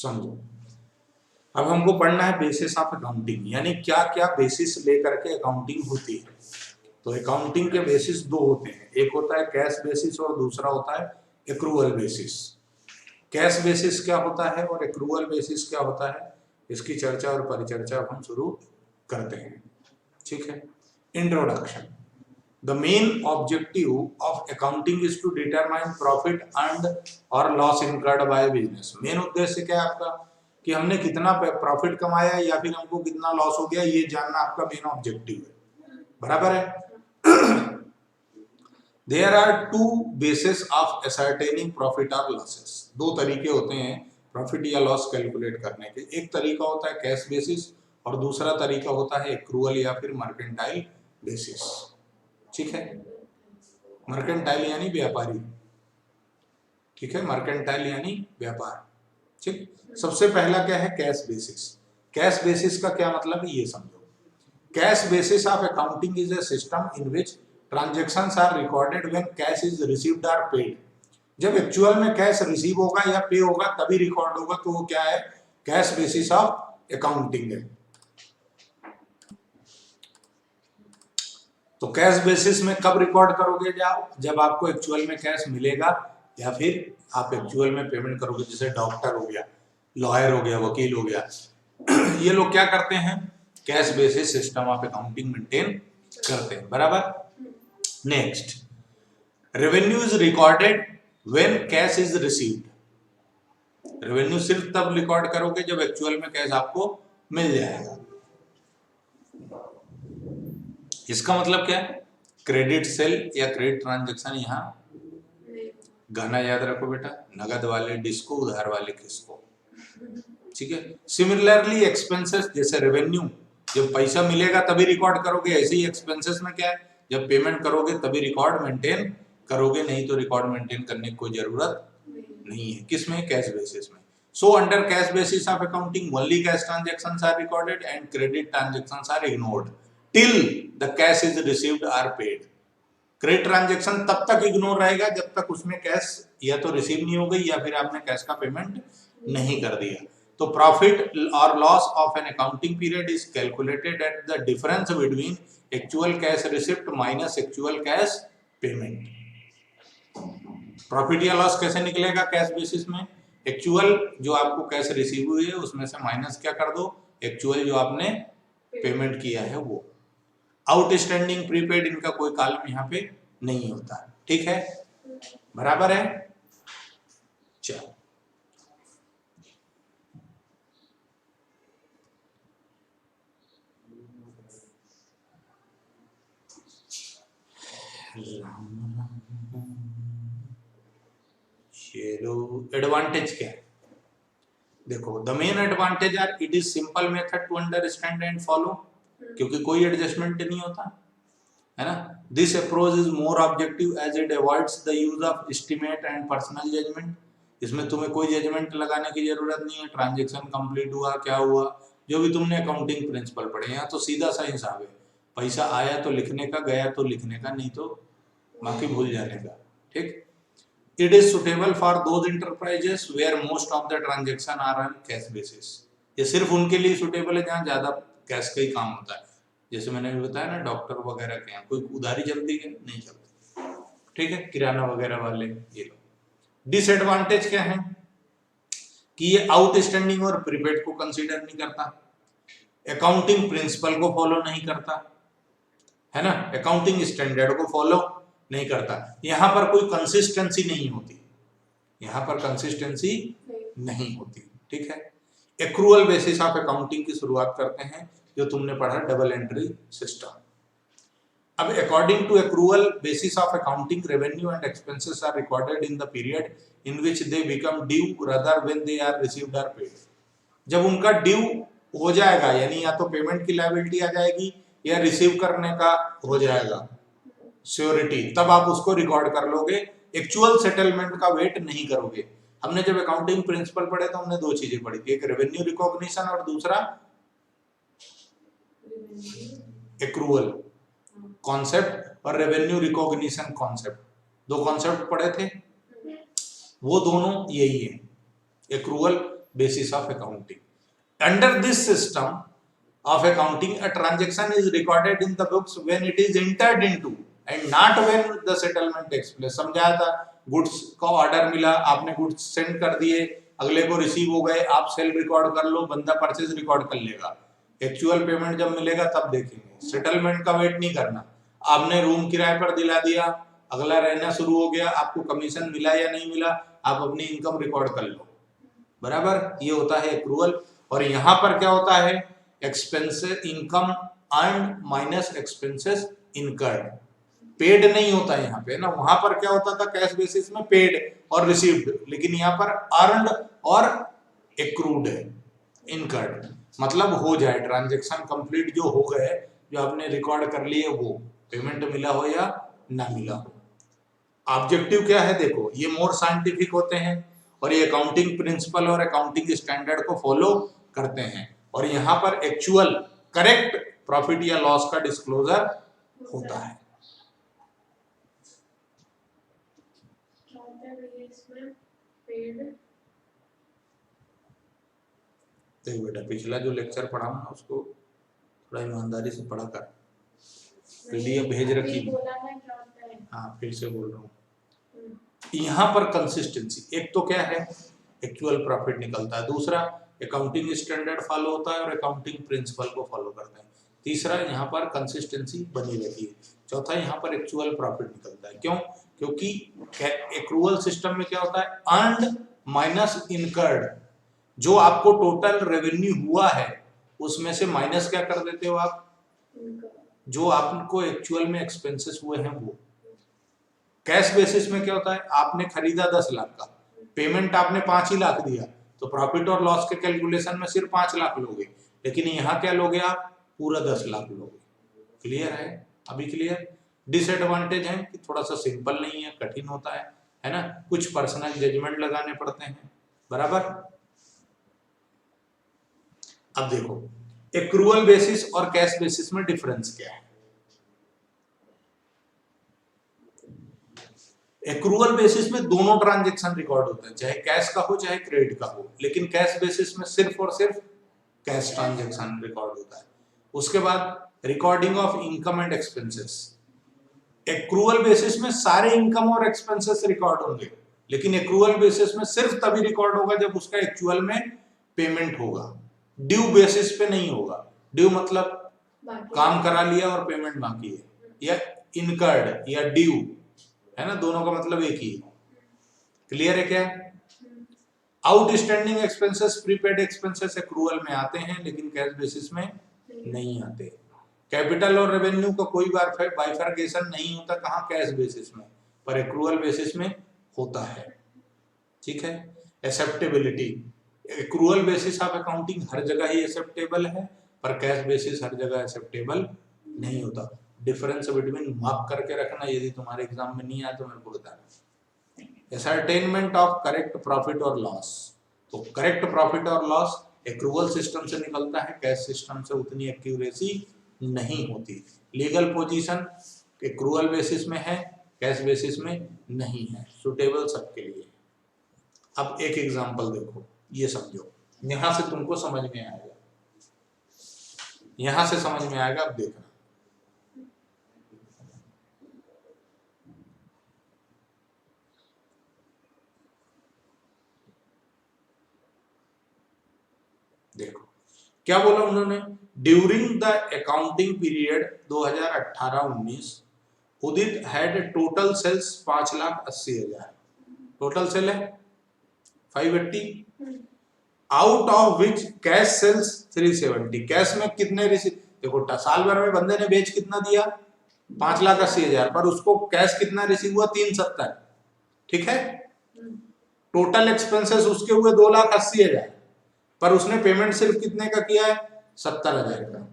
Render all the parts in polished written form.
समझो, अब हमको पढ़ना है बेसिस ऑफ अकाउंटिंग, यानी क्या क्या बेसिस लेकर के अकाउंटिंग होती है। तो अकाउंटिंग के बेसिस दो होते हैं, एक होता है कैश बेसिस और दूसरा होता है एक्रूअल बेसिस। कैश बेसिस क्या होता है और एक्रूअल बेसिस क्या होता है, इसकी चर्चा और परिचर्चा हम शुरू करते हैं। ठीक है, introduction. The main objective of accounting is to determine profit earned or loss incurred by business. Main उद्देश्य क्या है आपका कि हमने कितना प्रॉफिट कमाया या फिर हमको कितना लॉस हो गया, ये जानना आपका मेन ऑब्जेक्टिव है। बराबर है। There are two bases of ascertaining profit or losses. दो तरीके होते हैं प्रॉफिट या लॉस कैलकुलेट करने के। एक तरीका होता है कैश बेसिस और दूसरा तरीका होता है एक्रूअल या फिर मर्केंटाइल बेसिस। ठीक है, मर्केंटाइल यानी व्यापारी। ठीक है, मर्केंटाइल यानी व्यापार। ठीक, सबसे पहला क्या है कैश बेसिस। कैश बेसिस का क्या मतलब है ये समझो। Cash basis of accounting is a system in which transactions are recorded when cash is received और पेड। जब एक्चुअल में कैश रिसीव होगा या पे होगा तभी रिकॉर्ड होगा, तो वो क्या है, कैश बेसिस ऑफ अकाउंटिंग है। तो कैश बेसिस में कब रिकॉर्ड करोगे जाओ, जब आपको एक्चुअल में कैश मिलेगा या फिर आप एक्चुअल में पेमेंट करोगे। जैसे डॉक्टर हो गया, लॉयर हो गया, वकील हो गया, ये लोग क्या करते हैं, cash basis system of accounting maintain करते हैं। बराबर। Next, revenue is recorded when cash is received. Revenue सिर्फ तब रिकॉर्ड करोगे जब एक्चुअल में कैश आपको मिल जाएगा। इसका मतलब क्या है, क्रेडिट सेल या क्रेडिट ट्रांजैक्शन, यहाँ गाना याद रखो बेटा, नगद वाले डिस्को उधार वाले किसको। ठीक है, सिमिलरली एक्सपेंसेस, जैसे रेवेन्यू जब पैसा मिलेगा तभी रिकॉर्ड करोगे, ऐसे ही एक्सपेंसेस में क्या है, जब पेमेंट करोगे तभी रिकॉर्ड मेंटेन करोगे, नहीं तो रिकॉर्ड मेंटेन करने की कोई जरूरत नहीं है। किसमें, कैश बेसिस में। So under cash basis of accounting only cash transactions are recorded and credit transactions are ignored till the cash is received or paid. Credit transaction तब तक इग्नोर रहेगा जब तक उसमें कैश या तो रिसीव नहीं हो गई या फिर आपने कैश का पेमेंट नहीं कर दिया। तो प्रॉफिट और loss of an accounting period is calculated at the difference between actual cash receipt minus actual cash payment. Profit या लॉस कैसे निकलेगा कैश बेसिस में, एक्चुअल जो आपको कैश रिसीव हुई है उसमें से माइनस क्या कर दो, एक्चुअल जो आपने पेमेंट किया है वो। आउटस्टैंडिंग प्रीपेड इनका कोई कॉलम यहाँ पे नहीं होता। ठीक है, बराबर है। चलो, चलो एडवांटेज क्या है, देखो the main advantage are it is simple method to understand and follow, क्योंकि कोई एडजस्टमेंट नहीं होता है ना। This approach is more objective as it avoids the use of estimate and personal judgement. इसमें तुम्हें कोई जजमेंट लगाने की जरूरत नहीं है, ट्रांजैक्शन कंप्लीट हुआ, क्या हुआ, जो भी तुमने अकाउंटिंग प्रिंसिपल पढ़े, यहाँ तो सीधा सा हिसाब है, पैसा आया तो लिखने का, गया तो लिखने का, नहीं तो बाकी भूल जाने का। ठीक, it is suitable for those enterprises where most of the transaction are on cash basis। ये सिर्फ उनके लिए सुटेबल है जहाँ ज्यादा कैश का ही काम होता है। जैसे मैंने भी बताया ना, डॉक्टर वगैरह के यहाँ कोई उधारी चलती है, नहीं चलती। ठीक है, किराना वगैरह वाले ये लोग। डिसएडवांटेज क्या है कि ये आउटस्टैंडिंग और प्रीपेड को कंसीडर नहीं करता, अकाउंटिंग प्रिंसिपल को फॉलो नहीं करता है ना, अकाउंटिंग स्टैंडर्ड को फॉलो नहीं करता। यहाँ पर कोई कंसिस्टेंसी नहीं होती, यहाँ पर कंसिस्टेंसी नहीं होती। ठीक है, एक्रूअल बेसिस ऑफ अकाउंटिंग की शुरुआत करते हैं, जो तुमने पढ़ा डबल एंट्री सिस्टम। अब according to accrual basis of accounting, revenue and expenses are recorded in the period in which they become due rather when they are received और paid. जब उनका ड्यू हो जाएगा, यानी या तो पेमेंट की लायबिलिटी आ जाएगी या रिसीव करने का हो जाएगा श्योरिटी, तब आप उसको रिकॉर्ड कर लोगे, एक्चुअल सेटलमेंट का वेट नहीं करोगे। हमने जब अकाउंटिंग प्रिंसिपल पढ़े तो हमने दो चीजें पढ़ी थी, एक रेवेन्यू रिकॉग्निशन और दूसरा एक्रूअल कॉन्सेप्ट और रेवेन्यू रिकॉग्निशन कॉन्सेप्ट। दो कॉन्सेप्ट पढ़े थे, वो दोनों यही है, accrual basis of accounting. Under this system of accounting, a transaction is recorded in the books when it is entered into and not when the settlement takes place. समझाया था, goods का ऑर्डर मिला, आपने गुड्स सेंड कर दिए, अगले को receive हो गए, आप सेल रिकॉर्ड कर लो, बंदा परचेज रिकॉर्ड कर लेगा, एक्चुअल पेमेंट जब मिलेगा तब देखेंगे, सेटलमेंट का वेट नहीं करना। आपने रूम किराए पर दिला दिया, अगला रहना शुरू हो गया, आपको कमीशन मिला या नहीं मिला, आप अपनी इनकम रिकॉर्ड कर लो, बराबर। ये होता है एक्रूअल। और यहाँ पर क्या होता है, expenses, income earned minus expenses incurred. Paid नहीं होता यहाँ पे ना, वहां पर क्या होता था कैश बेसिस में पेड और रिसीव्ड, लेकिन यहाँ पर अर्न्ड और एक्रूड है, इनकर्ड मतलब हो जाए, ट्रांजैक्शन कंप्लीट जो हो गए, जो आपने रिकॉर्ड कर लिए, वो पेमेंट मिला हो या ना मिला हो। ऑब्जेक्टिव क्या है, देखो ये मोर साइंटिफिक होते हैं और ये अकाउंटिंग प्रिंसिपल और अकाउंटिंग स्टैंडर्ड को फॉलो करते हैं, और यहाँ पर एक्चुअल करेक्ट प्रॉफिट या लॉस का डिस्क्लोजर होता है। देखो बेटा, पिछला जो लेक्चर पढ़ा ना उसको थोड़ा ईमानदारी से पढ़ा कर, पीडीएफ भेज रखी। हाँ फिर से बोल रहा हूँ, यहाँ पर कंसिस्टेंसी, एक तो क्या है एक्चुअल प्रॉफिट निकलता है, दूसरा अकाउंटिंग स्टैंडर्ड फॉलो होता है और अकाउंटिंग प्रिंसिपल को फॉलो करता है, तीसरा यहाँ पर कंसिस्टेंसी बनी रहती है, चौथा यहाँ पर एक्चुअल प्रॉफिट निकलता है। क्यों? क्योंकि एक्रूअल सिस्टम में क्या होता है, अर्न्ड माइनस इनकर्ड, जो आपको टोटल रेवेन्यू हुआ है उसमें से माइनस क्या कर देते हो आप, जो आपको एक्चुअल में एक्सपेंसेस हुए हैं वो। कैश बेसिस में क्या होता है, आपने खरीदा 10 लाख का, पेमेंट आपने 5 ही लाख दिया, तो प्रॉफिट और लॉस के कैलकुलेशन में सिर्फ 5 लाख लोगे, लेकिन यहाँ क्या लोगे आप, पूरा 10 लाख लोगे। क्लियर है? अभी क्लियर? डिसएडवांटेज है कि थोड़ा सा सिंपल नहीं है, कठिन होता है ना, कुछ पर्सनल जजमेंट लगाने पड़ते हैं, बराबर। अब देखो एक्रूअल बेसिस और कैश बेसिस में डिफरेंस क्या है। एक्रूअल बेसिस में दोनों ट्रांजैक्शन रिकॉर्ड होते हैं, चाहे कैश का हो चाहे क्रेडिट का हो, लेकिन कैश बेसिस में सिर्फ और सिर्फ कैश ट्रांजैक्शन रिकॉर्ड होता है। उसके बाद recording of income and expenses, accrual basis में सारे इनकम और एक्सपेंसेस रिकॉर्ड होंगे, लेकिन एक्रूअल बेसिस में सिर्फ तभी रिकॉर्ड होगा जब उसका एक्चुअल में पेमेंट होगा, ड्यू बेसिस पे नहीं होगा। ड्यू मतलब काम करा लिया और पेमेंट बाकी है, या इनकर्ड या ड्यू है ना, दोनों का मतलब एक ही है। क्लियर है क्या? Outstanding expenses, prepaid expenses accrual में आते हैं लेकिन कैश बेसिस में नहीं आते। कैपिटल और रेवेन्यू का कोई बाइफर्केशन नहीं होता, कहाँ, कैश बेसिस में, पर एक्रूअल बेसिस में होता है। ठीक है। Acceptability, accrual basis of accounting हर जगह ही एक्सेप्टेबल है, पर कैश बेसिस हर जगह एक्सेप्टेबल नहीं होता। डिफरेंस बिटवीन मार्क करके रखना, यदि तुम्हारे एग्जाम में नहीं आया तो मेरे को बताना। असर्टेनमेंट ऑफ करेक्ट प्रॉफिट और लॉस, तो करेक्ट प्रॉफिट और लॉस एक्रूअल सिस्टम से निकलता है, कैश सिस्टम से उतनी एक्यूरेसी नहीं होती। लीगल पोजीशन एक्रूअल बेसिस में है, कैश बेसिस में नहीं है, सुटेबल सबके लिए। अब एक एग्जांपल देखो, ये समझो, यहां से तुमको समझ में आएगा, यहां से समझ में आएगा। अब देखना, देखो क्या बोला उन्होंने, during the accounting period 2018-19 Udit had total sales 5,80,000, total sale है 580, out of which cash sales 370। Cash में कितने रिसीव, देखो साल भर में बंदे ने बेच कितना दिया, 5,80,000, पर उसको कैश कितना रिसीव हुआ, 370। ठीक है। टोटल एक्सपेंसेस उसके हुए 2,80,000, पर उसने पेमेंट सिर्फ कितने का किया है, 70,000 का।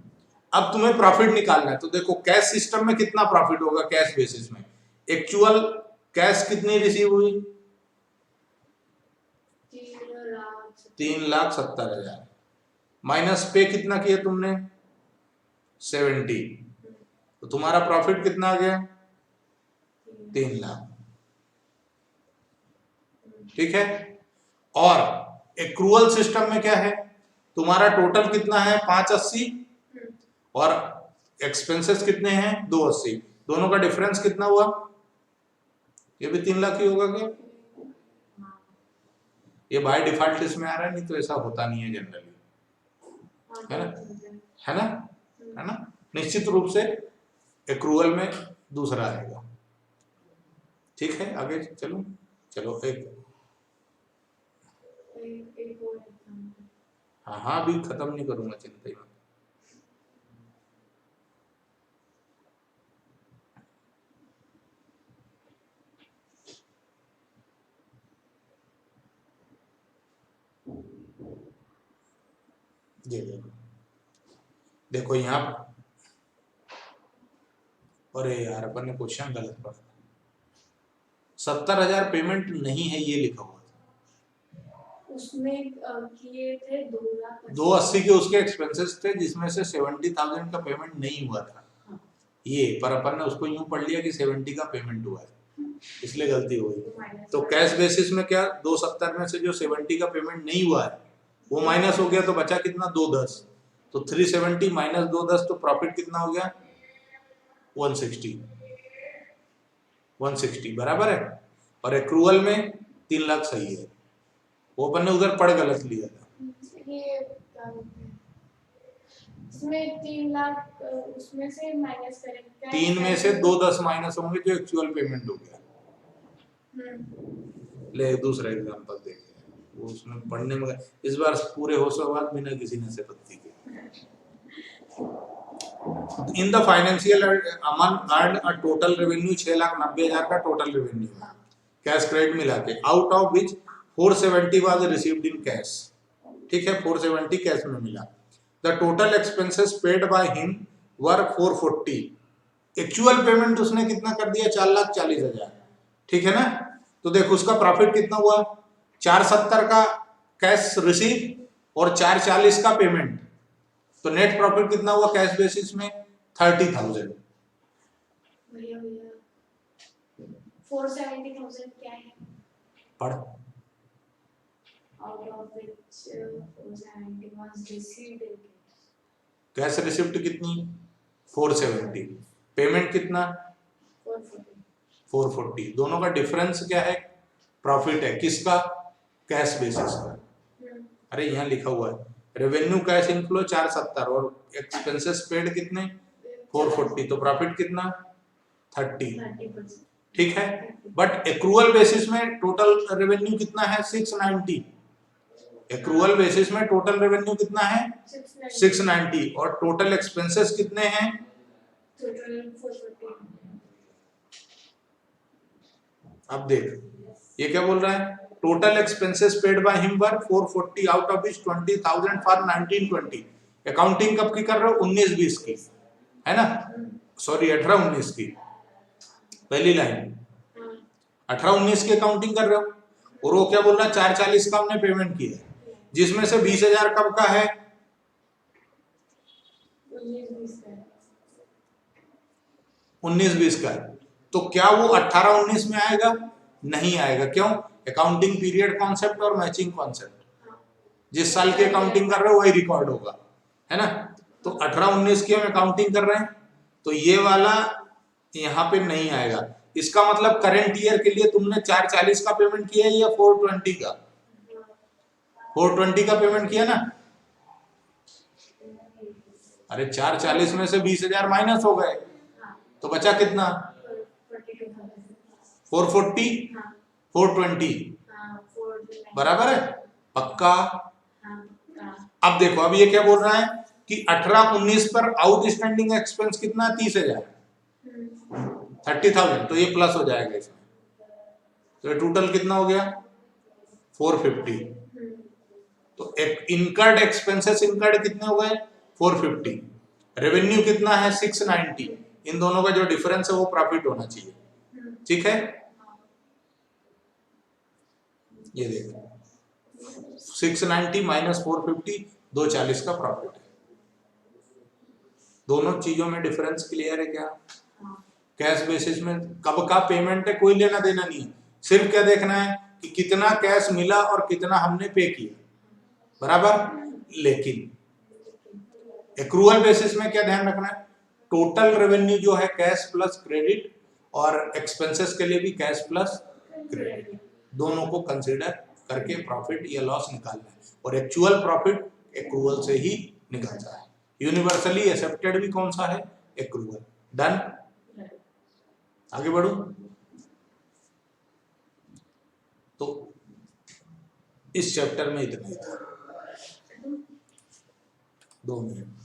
अब तुम्हें प्रॉफिट निकालना है, तो देखो कैश सिस्टम में कितना प्रॉफिट होगा कैश बेसिस में, एक्चुअल कैश कितनी रिसीव हुई, 3,70,000, माइनस पे कितना किया तुमने, 70, तो तुम्हारा प्रॉफिट कितना आ गया, 3 लाख। ठीक है। और एक्रूअल सिस्टम में क्या है, तुम्हारा टोटल कितना है 580 और एक्सपेंसेस कितने हैं 280, दोनों का डिफरेंस कितना हुआ, ये भी 3 लाख ही होगा क्या? ये बाय डिफॉल्ट इसमें आ रहा है, नहीं तो ऐसा होता नहीं है जनरली, है ना, है ना, है ना। निश्चित रूप से एक्रूअल में दूसरा आएगा। ठीक है, आगे चलो। चलो एक हाँ हाँ अभी खत्म नहीं करूंगा, चिंता ही मत। ये देखो यहाँ, अरे यार अपन ने क्वेश्चन गलत पढ़ा, 70,000 पेमेंट नहीं है ये लिखा हुआ था, उसमें किए थे 280 के उसके एक्सपेंसेस थे जिसमें से 70,000 का पेमेंट नहीं हुआ था। हाँ। ये पर अपन ने उसको यूं पढ़ लिया कि 70 का पेमेंट हुआ है, इसलिए गलती हो गई। तो कैश बेसिस में क्या 270 में से जो 70 का पेमेंट नहीं हुआ है वो माइनस हो गया, तो बचा कितना 210, तो 370 माइनस 210, तो प्रॉफिट कितना हो गया 160 बराबर है। और एक्रूअल में 3 लाख सही है, वो अपन ने उधर पढ़ गलत लिया था। ये इसमें 3 लाख उसमें से माइनस करें, 3 में से 210 माइनस होंगे जो एक्चुअल पेमेंट हो गया। ले दूसरा एग्जांपल देखें, वो उसमें पढ़ने में इस बार पूरे होशोबाद बिना किसी नशे पत्ती के। In the financial Aman earn a total revenue 6,90,000 का टोटल रेवेन्यू है कैश क्रेडिट मिला के, out of which 470 was received in cash. ठीक है, 470 कैश में मिला। The total expenses paid by him were 440, actual payment उसने कितना कर दिया 4,40,000। ठीक है ना, तो देखो उसका प्रॉफिट कितना हुआ, 470 का कैश रिसीव और 440 का पेमेंट, तो नेट प्रॉफिट कितना हुआ कैश बेसिस में 30,000। 470,000 क्या है, पढ़, out of which 470 was received in cash receipt कितनी 470, पेमेंट कितना 440, दोनों का डिफरेंस क्या है, प्रॉफिट है किसका, कैश बेसिस का। अरे यहाँ लिखा हुआ है रेवेन्यू कैश इनफ्लो 470 और एक्सपेंसेस पेड कितने 440, तो प्रॉफिट कितना 30। ठीक है, बट एक्रूअल बेसिस में टोटल रेवेन्यू कितना है 690, एक्रूअल बेसिस में टोटल रेवेन्यू कितना है 690 और टोटल एक्सपेंसेस कितने हैं टोटल 440। अब देख ये क्या बोल रहा है, total expenses paid by him were 440 out of which 20,000 for 1920। Accounting कब की कर रहे हो 19-20 की, है ना, सॉरी 18-19 की, पहली लाइन 18-19 की अकाउंटिंग कर रहे हो। और वो क्या बोल रहा है 440 का हमने पेमेंट किया है जिसमें से 20,000 कब का है 19-20 का, तो क्या वो 18-19 में आएगा, नहीं आएगा। क्यों, अकाउंटिंग पीरियड कॉन्सेप्ट और मैचिंग कॉन्सेप्ट, जिस साल की अकाउंटिंग कर रहे हो वही रिकॉर्ड होगा, है ना। तो 18-19 की हम अकाउंटिंग कर रहे हैं तो ये वाला यहाँ पे नहीं आएगा। इसका मतलब करंट ईयर के लिए तुमने 440 का पेमेंट किया है या 420 का, 420 का पेमेंट किया ना। अरे 440 में से 20,000 माइनस हो गए तो बचा कितना 440 420 बराबर है, पक्का। अब देखो अब ये क्या बोल रहा है कि 18-19 पर आउटस्टैंडिंग एक्सपेंस कितना 30,000 30,000, तो ये प्लस हो जाएगा इसमें, तो ये टोटल कितना हो गया 450। तो इनकर्ड एक्सपेंसेस इनकर्ड कितने हो गए 450, रेवेन्यू कितना है 690, इन दोनों का जो डिफरेंस है वो प्रॉफिट होना चाहिए। ठीक है, ये देखो 690 माइनस 450 240 का प्रॉफिट है। दोनों चीजों में डिफरेंस क्लियर है क्या, कैश बेसिस में कब का पेमेंट है कोई लेना देना नहीं है, सिर्फ क्या देखना है कि कितना कैश मिला और कितना हमने पे किया, बराबर। लेकिन एक्रूअल बेसिस में क्या ध्यान रखना है, टोटल रेवेन्यू जो है कैश प्लस क्रेडिट, और एक्सपेंसेस के लिए भी कैश प्लस क्रेडिट, दोनों को कंसीडर करके प्रॉफिट या लॉस निकालना है, और एक्चुअल प्रॉफिट एक्रूअल से ही निकलता है। यूनिवर्सली एक्सेप्टेड भी कौन सा है, एक्रूअल। डन, आगे बढ़ो। तो इस चैप्टर में इतना ही था। 2 मिनट।